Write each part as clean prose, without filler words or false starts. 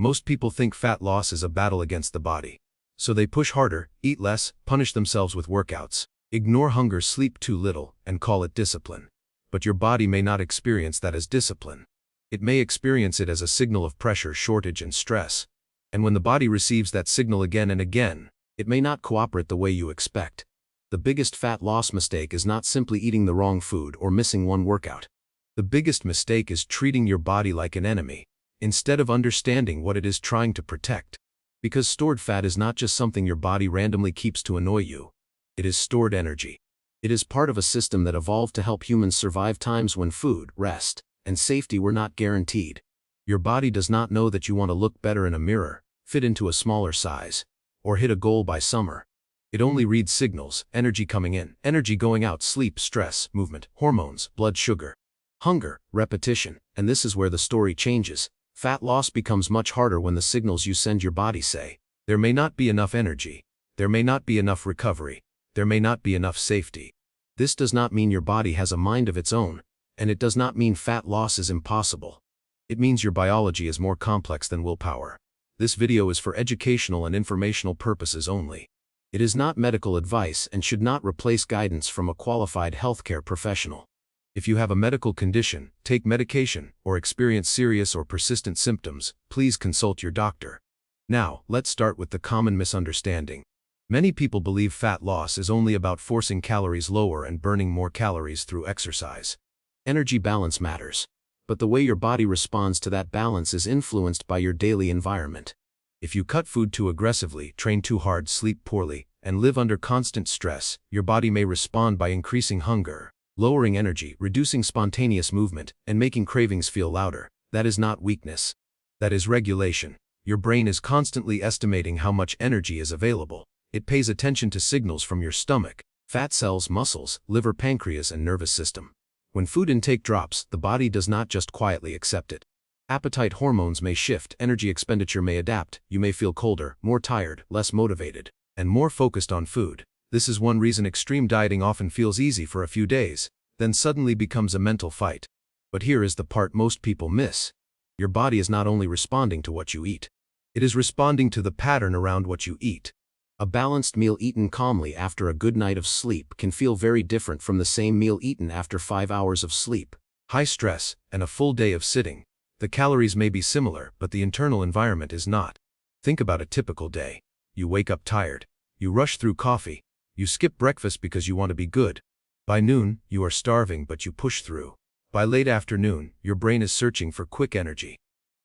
Most people think fat loss is a battle against the body. So they push harder, eat less, punish themselves with workouts, ignore hunger, sleep too little, and call it discipline. But your body may not experience that as discipline. It may experience it as a signal of pressure, shortage, and stress. And when the body receives that signal again and again, it may not cooperate the way you expect. The biggest fat loss mistake is not simply eating the wrong food or missing one workout. The biggest mistake is treating your body like an enemy, instead of understanding what it is trying to protect. Because stored fat is not just something your body randomly keeps to annoy you. It is stored energy. It is part of a system that evolved to help humans survive times when food, rest, and safety were not guaranteed. Your body does not know that you want to look better in a mirror, fit into a smaller size, or hit a goal by summer. It only reads signals: energy coming in, energy going out, sleep, stress, movement, hormones, blood sugar, hunger, repetition. And this is where the story changes. Fat loss becomes much harder when the signals you send your body say, there may not be enough energy, there may not be enough recovery, there may not be enough safety. This does not mean your body has a mind of its own, and it does not mean fat loss is impossible. It means your biology is more complex than willpower. This video is for educational and informational purposes only. It is not medical advice and should not replace guidance from a qualified healthcare professional. If you have a medical condition, take medication, or experience serious or persistent symptoms, please consult your doctor. Now, let's start with the common misunderstanding. Many people believe fat loss is only about forcing calories lower and burning more calories through exercise. Energy balance matters, but the way your body responds to that balance is influenced by your daily environment. If you cut food too aggressively, train too hard, sleep poorly, and live under constant stress, your body may respond by increasing hunger, lowering energy, reducing spontaneous movement, and making cravings feel louder. That is not weakness. That is regulation. Your brain is constantly estimating how much energy is available. It pays attention to signals from your stomach, fat cells, muscles, liver, pancreas, and nervous system. When food intake drops, the body does not just quietly accept it. Appetite hormones may shift, energy expenditure may adapt, you may feel colder, more tired, less motivated, and more focused on food. This is one reason extreme dieting often feels easy for a few days, then suddenly becomes a mental fight. But here is the part most people miss. Your body is not only responding to what you eat. It is responding to the pattern around what you eat. A balanced meal eaten calmly after a good night of sleep can feel very different from the same meal eaten after 5 hours of sleep, high stress, and a full day of sitting. The calories may be similar, but the internal environment is not. Think about a typical day. You wake up tired. You rush through coffee. You skip breakfast because you want to be good. By noon, you are starving but you push through. By late afternoon, your brain is searching for quick energy.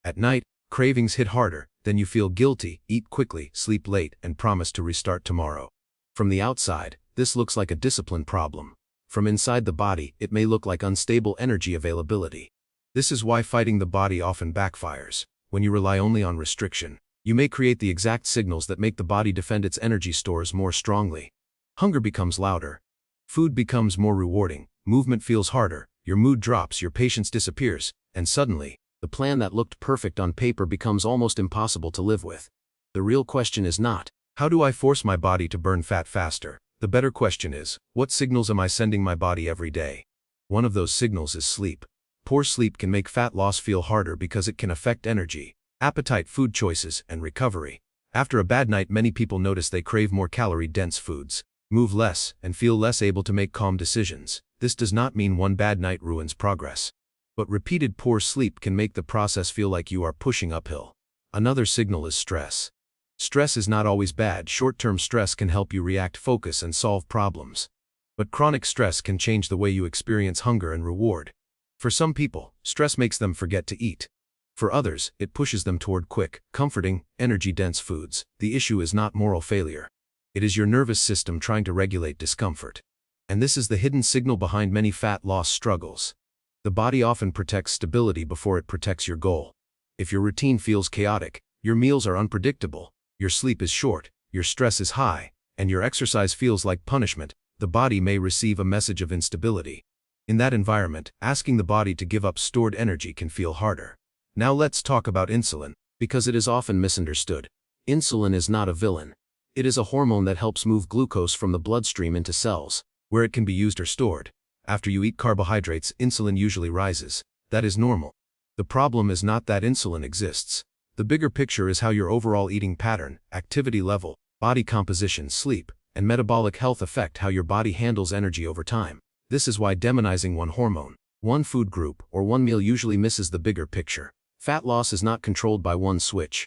At night, cravings hit harder, then you feel guilty, eat quickly, sleep late, and promise to restart tomorrow. From the outside, this looks like a discipline problem. From inside the body, it may look like unstable energy availability. This is why fighting the body often backfires. When you rely only on restriction, you may create the exact signals that make the body defend its energy stores more strongly. Hunger becomes louder. Food becomes more rewarding. Movement feels harder. Your mood drops, your patience disappears, and suddenly, the plan that looked perfect on paper becomes almost impossible to live with. The real question is not, how do I force my body to burn fat faster? The better question is, what signals am I sending my body every day? One of those signals is sleep. Poor sleep can make fat loss feel harder because it can affect energy, appetite, food choices, and recovery. After a bad night, many people notice they crave more calorie-dense foods, move less, and feel less able to make calm decisions. This does not mean one bad night ruins progress. But repeated poor sleep can make the process feel like you are pushing uphill. Another signal is stress. Stress is not always bad. Short-term stress can help you react, focus, and solve problems. But chronic stress can change the way you experience hunger and reward. For some people, stress makes them forget to eat. For others, it pushes them toward quick, comforting, energy-dense foods. The issue is not moral failure. It is your nervous system trying to regulate discomfort. And this is the hidden signal behind many fat loss struggles. The body often protects stability before it protects your goal. If your routine feels chaotic, your meals are unpredictable, your sleep is short, your stress is high, and your exercise feels like punishment, the body may receive a message of instability. In that environment, asking the body to give up stored energy can feel harder. Now let's talk about insulin, because it is often misunderstood. Insulin is not a villain. It is a hormone that helps move glucose from the bloodstream into cells, where it can be used or stored. After you eat carbohydrates, insulin usually rises. That is normal. The problem is not that insulin exists. The bigger picture is how your overall eating pattern, activity level, body composition, sleep, and metabolic health affect how your body handles energy over time. This is why demonizing one hormone, one food group, or one meal usually misses the bigger picture. Fat loss is not controlled by one switch.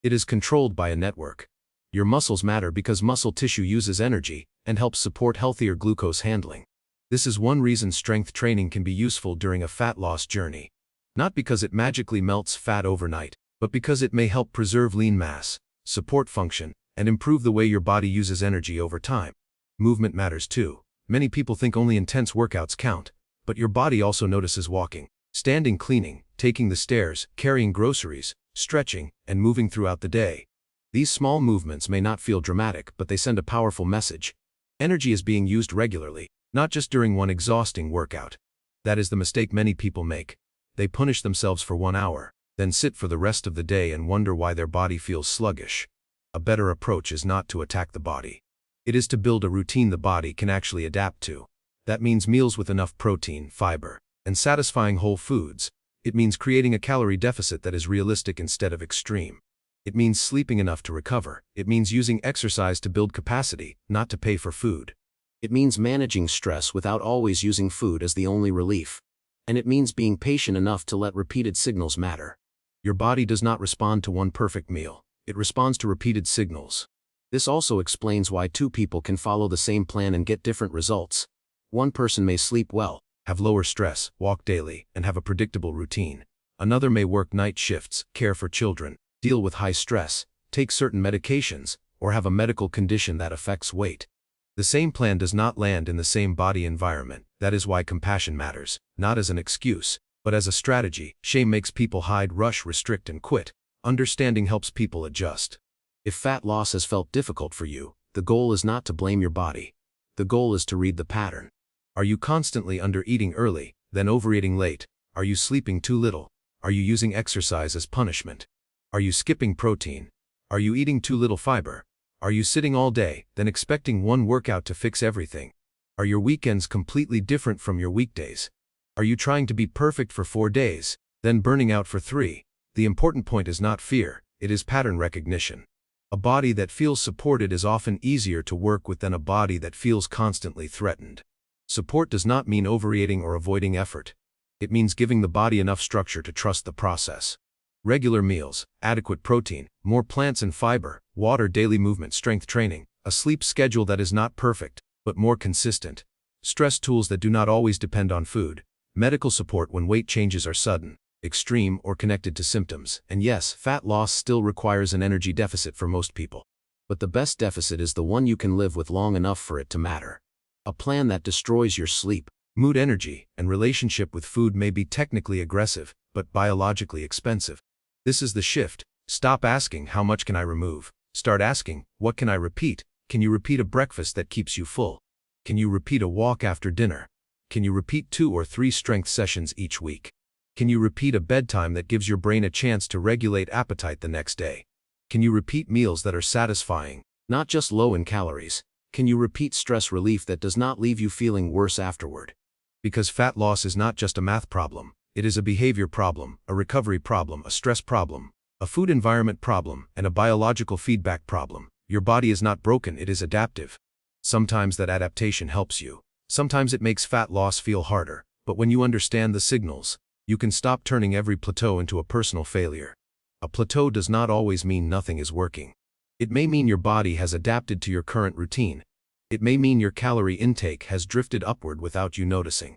It is controlled by a network. Your muscles matter because muscle tissue uses energy and helps support healthier glucose handling. This is one reason strength training can be useful during a fat loss journey. Not because it magically melts fat overnight, but because it may help preserve lean mass, support function, and improve the way your body uses energy over time. Movement matters too. Many people think only intense workouts count, but your body also notices walking, standing, cleaning, taking the stairs, carrying groceries, stretching, and moving throughout the day. These small movements may not feel dramatic, but they send a powerful message. Energy is being used regularly, not just during one exhausting workout. That is the mistake many people make. They punish themselves for 1 hour, then sit for the rest of the day and wonder why their body feels sluggish. A better approach is not to attack the body. It is to build a routine the body can actually adapt to. That means meals with enough protein, fiber, and satisfying whole foods. It means creating a calorie deficit that is realistic instead of extreme. It means sleeping enough to recover. It means using exercise to build capacity, not to pay for food. It means managing stress without always using food as the only relief. And it means being patient enough to let repeated signals matter. Your body does not respond to one perfect meal. It responds to repeated signals. This also explains why two people can follow the same plan and get different results. One person may sleep well, have lower stress, walk daily, and have a predictable routine. Another may work night shifts, care for children, deal with high stress, take certain medications, or have a medical condition that affects weight. The same plan does not land in the same body environment. That is why compassion matters, not as an excuse, but as a strategy. Shame makes people hide, rush, restrict, and quit. Understanding helps people adjust. If fat loss has felt difficult for you, the goal is not to blame your body. The goal is to read the pattern. Are you constantly under-eating early, then overeating late? Are you sleeping too little? Are you using exercise as punishment? Are you skipping protein? Are you eating too little fiber? Are you sitting all day, then expecting one workout to fix everything? Are your weekends completely different from your weekdays? Are you trying to be perfect for 4 days, then burning out for 3? The important point is not fear, it is pattern recognition. A body that feels supported is often easier to work with than a body that feels constantly threatened. Support does not mean overeating or avoiding effort. It means giving the body enough structure to trust the process. Regular meals, adequate protein, more plants and fiber, water, daily movement, strength training, a sleep schedule that is not perfect, but more consistent. Stress tools that do not always depend on food. Medical support when weight changes are sudden, extreme, or connected to symptoms. And yes, fat loss still requires an energy deficit for most people. But the best deficit is the one you can live with long enough for it to matter. A plan that destroys your sleep, mood, energy, and relationship with food may be technically aggressive, but biologically expensive. This is the shift. Stop asking, how much can I remove? Start asking, what can I repeat? Can you repeat a breakfast that keeps you full? Can you repeat a walk after dinner? Can you repeat 2 or 3 strength sessions each week? Can you repeat a bedtime that gives your brain a chance to regulate appetite the next day? Can you repeat meals that are satisfying, not just low in calories? Can you repeat stress relief that does not leave you feeling worse afterward? Because fat loss is not just a math problem, it is a behavior problem, a recovery problem, a stress problem, a food environment problem, and a biological feedback problem. Your body is not broken, it is adaptive. Sometimes that adaptation helps you. Sometimes it makes fat loss feel harder, but when you understand the signals, you can stop turning every plateau into a personal failure. A plateau does not always mean nothing is working. It may mean your body has adapted to your current routine. It may mean your calorie intake has drifted upward without you noticing.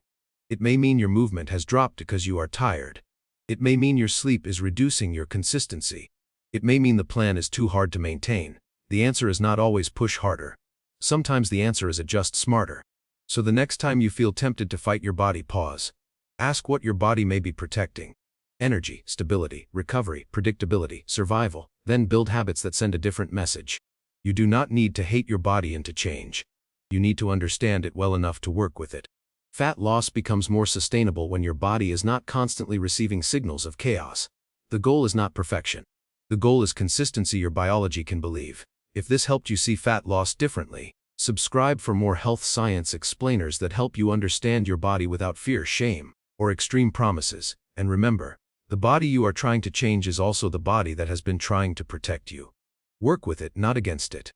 It may mean your movement has dropped because you are tired. It may mean your sleep is reducing your consistency. It may mean the plan is too hard to maintain. The answer is not always push harder. Sometimes the answer is adjust smarter. So the next time you feel tempted to fight your body, pause. Ask what your body may be protecting. Energy, stability, recovery, predictability, survival. Then build habits that send a different message. You do not need to hate your body into change. You need to understand it well enough to work with it. Fat loss becomes more sustainable when your body is not constantly receiving signals of chaos. The goal is not perfection. The goal is consistency your biology can believe. If this helped you see fat loss differently, subscribe for more health science explainers that help you understand your body without fear, shame, or extreme promises. And remember, The body you are trying to change is also the body that has been trying to protect you. Work with it, not against it.